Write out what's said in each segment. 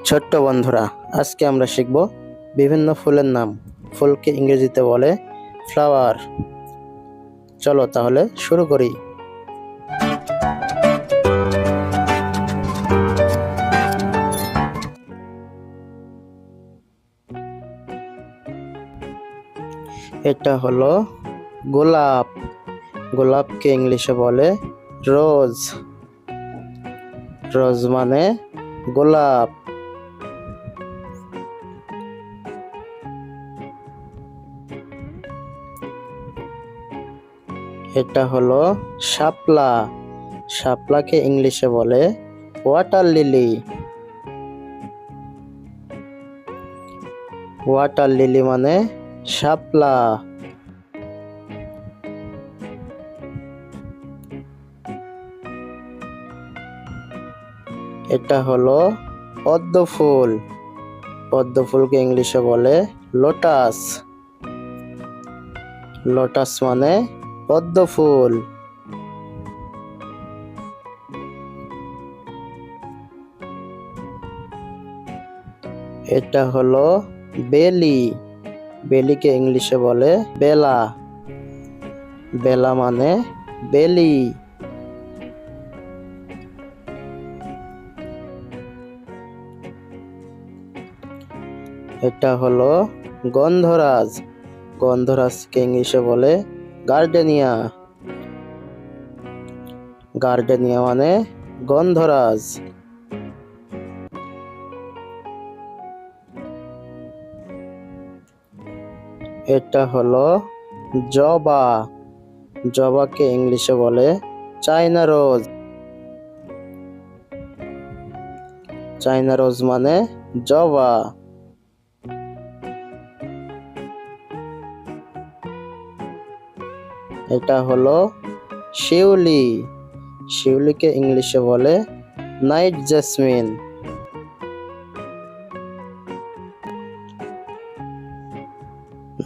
ছোট্ট বন্ধুরা, আজকে আমরা শিখব বিভিন্ন ফুলের নাম। ফুলকে ইংরেজিতে বলে ফ্লাওয়ার। চলো তাহলে শুরু করি। এটা হলো গোলাপ। গোলাপকে ইংলিশে বলে রোজ। রোজ মানে গোলাপ। এটা হলো শাপলা। শাপলাকে ইংলিশে বলে ওয়াটার লিলি। ওয়াটার লিলি মানে শাপলা। এটা হলো পদ্ম ফুল। পদ্ম ফুলকে ইংলিশে বলে লোটাস। লোটাস মানে পদ্ম ফুল। এটা হলো বেলি। বেলিকে ইংলিশে বলে বেলা। বেলা মানে বেলি। এটা হলো গন্ধরাজ। গন্ধরাজকে ইংলিশে বলে গার্ডেনিয়া। গার্ডেনিয়া মানে গন্ধরাজ। এটা হলো জবা। জবাকে ইংলিশে বলে চাইনা রোজ। চাইনা রোজ মানে জবা। এটা হলো শিউলি। শিউলিকে ইংলিশে বলে নাইট জেসমিন।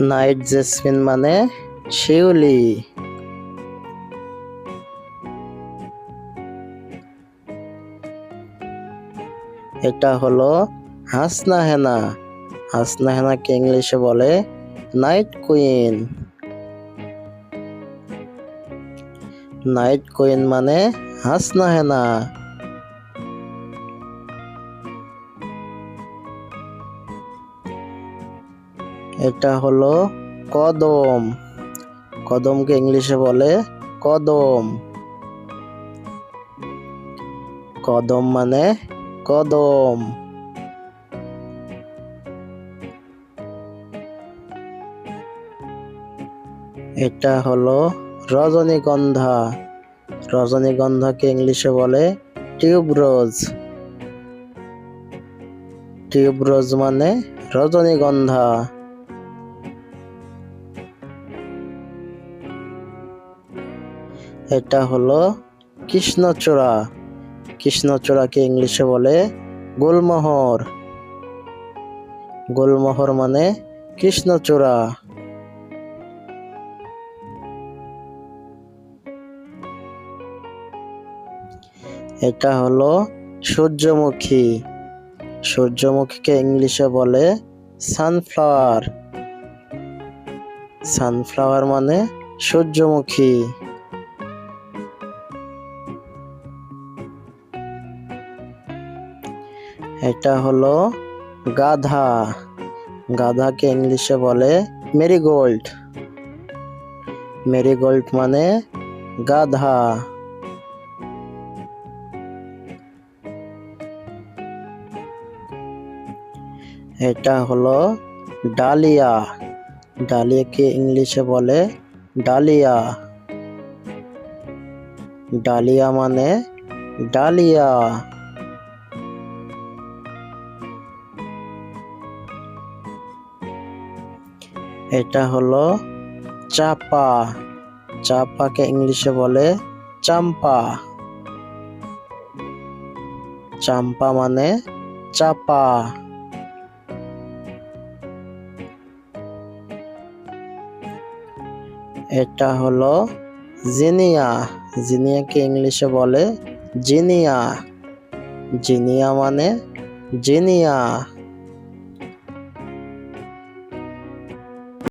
নাইট জেসমিন মানে শিউলি। এটা হলো হাসনা হেনা। হাসনা হেনাকে ইংলিশে বলে নাইট কুইন। নাইট কুইন মানে হাসনা হেনা। এটা হলো কদম। কদমকে ইংলিশে বলে কদম। কদম মানে কদম। এটা হলো রজনীগন্ধা। রজনীগন্ধাকে ইংলিশে বলে টিউবরোজ। টিউবরোজ মানে রজনীগন্ধা। এটা হলো কৃষ্ণচূড়া। কৃষ্ণচূড়াকে ইংলিশে বলে গুলমোহর। গুলমোহর মানে কৃষ্ণচূড়া। এটা হলো সূর্যমুখী। সূর্যমুখীকে ইংলিশে বলে সানফ্লাওয়ার। সানফ্লাওয়ার মানে সূর্যমুখী। এটা হলো গাধা। গাধাকে ইংলিশে বলে মেরিগোল্ড। মেরিগোল্ড মানে গাধা। এটা হলো ডালিয়া। ডালিয়াকে ইংলিশে বলে ডালিয়া। ডালিয়া মানে ডালিয়া। এটা হলো চাপা। চাপাকে ইংলিশে বলে চাম্পা। চাম্পা মানে চাপা। এটা হলো জিনিয়া। জিনিয়াকে ইংলিশে বলে জিনিয়া। জিনিয়া মানে জিনিয়া।